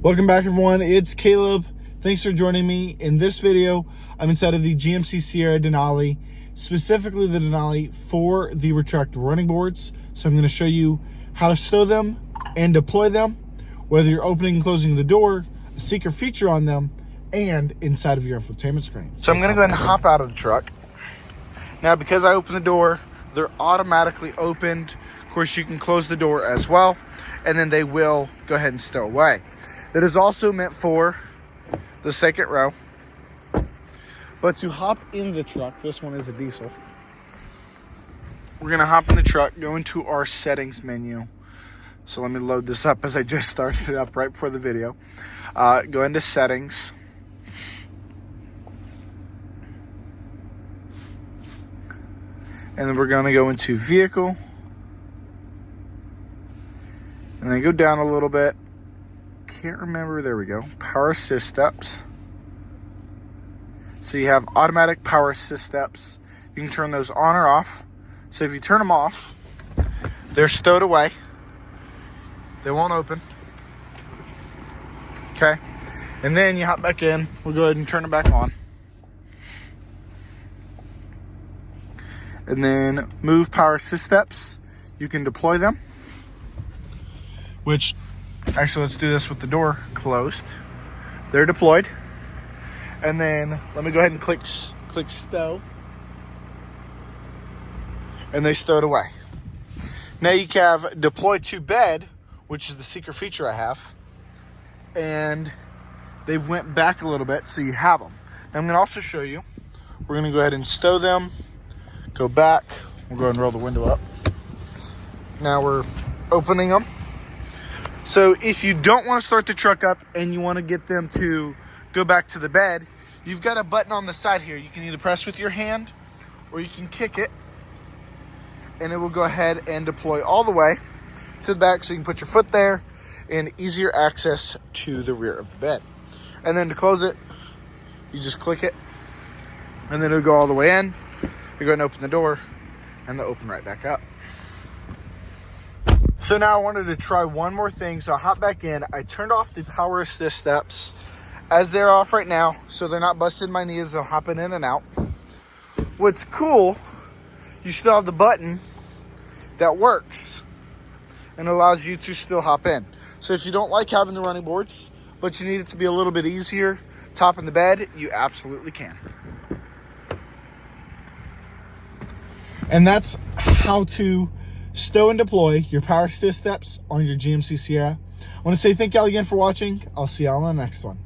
Welcome back, everyone. It's Caleb. Thanks for joining me. In this video, I'm inside of the GMC Sierra Denali, specifically the Denali for the retractable running boards. So I'm going to show you how to stow them and deploy them, whether you're opening and closing the door, a secret feature on them, and inside of your infotainment screen. So I'm going to go ahead and hop out of the truck. Now, because I opened the door, they're automatically opened. Of course, you can close the door as well, and then they will go ahead and stow away. That is also meant for the second row. But to hop in the truck, this one is a diesel. We're going to hop in the truck, go into our settings menu. So let me load this up as I just started it up right before the video. Go into settings. And then we're going to go into vehicle. And then go down a little bit. Can't remember, there we go. Power assist steps. So you have automatic power assist steps. You can turn those on or off. So if you turn them off, they're stowed away. They won't open. Okay. And then you hop back in. We'll go ahead and turn it back on. And then move power assist steps. You can deploy them. Which, actually, let's do this with the door closed. They're deployed. And then let me go ahead and click stow. And they stowed away. Now you can have deploy to bed, which is the secret feature I have. And they've went back a little bit, so you have them. Now I'm going to also show you. We're going to go ahead and stow them. Go back. We'll go ahead and roll the window up. Now we're opening them. So if you don't want to start the truck up and you want to get them to go back to the bed, you've got a button on the side here. You can either press with your hand or you can kick it, and it will go ahead and deploy all the way to the back, so you can put your foot there and easier access to the rear of the bed. And then to close it, you just click it, and then it'll go all the way in. You're going to open the door, and they'll open right back up. So now I wanted to try one more thing, so I hop back in. I turned off the power assist steps as they're off right now, so they're not busting my knees. They're hopping in and out. What's cool, you still have the button that works and allows you to still hop in. So if you don't like having the running boards, but you need it to be a little bit easier topping the bed, you absolutely can. And that's how to stow and deploy your power assist steps on your GMC Sierra. I want to say thank y'all again for watching. I'll see y'all on the next one.